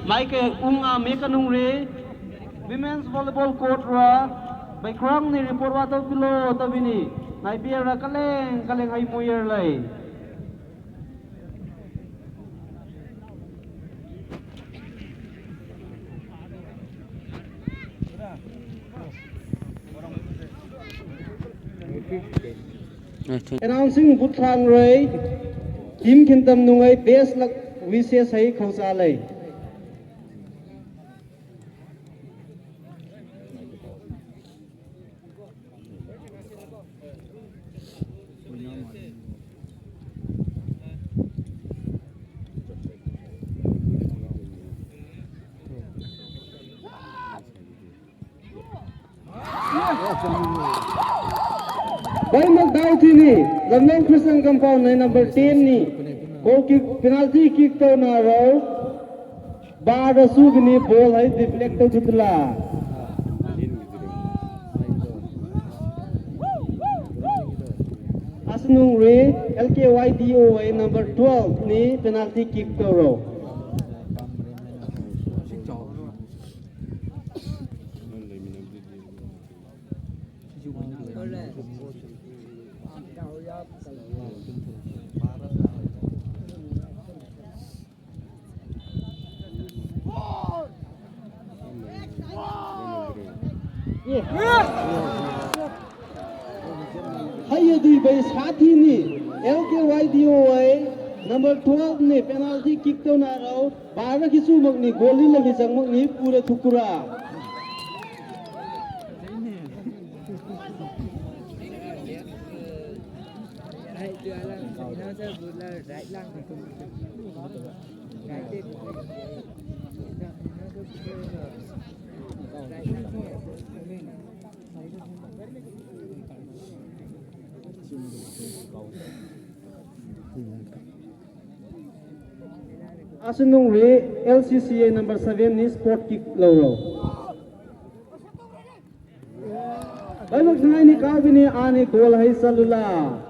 Maike unga mekanung re women's volleyball court ra by krang ni report wa to pilo to bini nai pier ra kaleng hai muyer lai announcing Butran Ray Kim Kintam Nungai best luck wishes hai khausa lai By McDowell ni, Lamlong Christian compound na number 10 ni, goal kick penalty kick to na raw, bar da sug ni ball hai deflect to chutla. Asnung re LKYDOY number 12 ni penalty kick to raw. Hai di by sathi ni LKYDOY number 12 ni penalty kick to na raw bara kisu mak ni goli lagi sang mak ni pura thukura Asunung re LCCA number 7 ni sport kick loro. Balok ngai ni ka bini ane goal hai salula.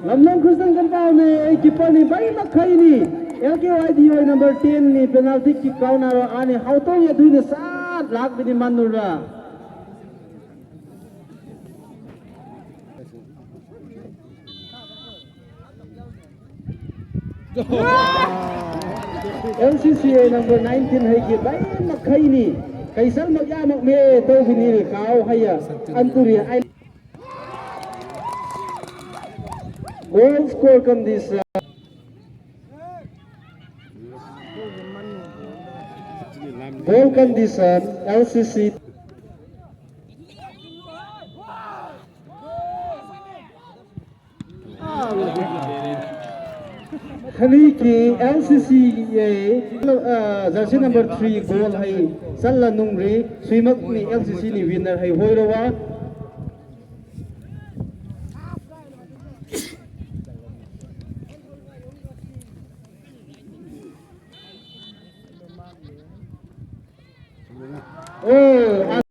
Lamlong Christian compound ni keeper ni bai makai ni LKYDOY number 10 ni penalty kick kau na ani hauto ye dui ni sat lag bini manura LCCA number 19 hai ki bai makai ni kaisal magya mak me to bini kau haya anturi ai goal score come this goal condition LCC khali ki LCCA jersey number 3 goal hai salla nungri suimak ni LCC ni winner hai hoirawa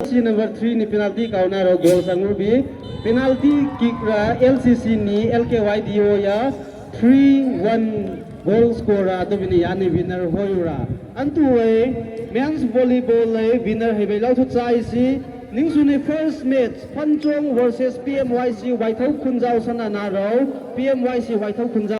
RC number 3 ni penalty kau na ro goal sangur bi penalty kick ra LCC ni LKYDO ya 3-1 goal score ra to bini yani winner hoyura antu we men's volleyball le winner he belau thu chai si ningsu ni first match Panchong versus PMYC Waithau Khunjau sana na ro PMYC Waithau Khunjau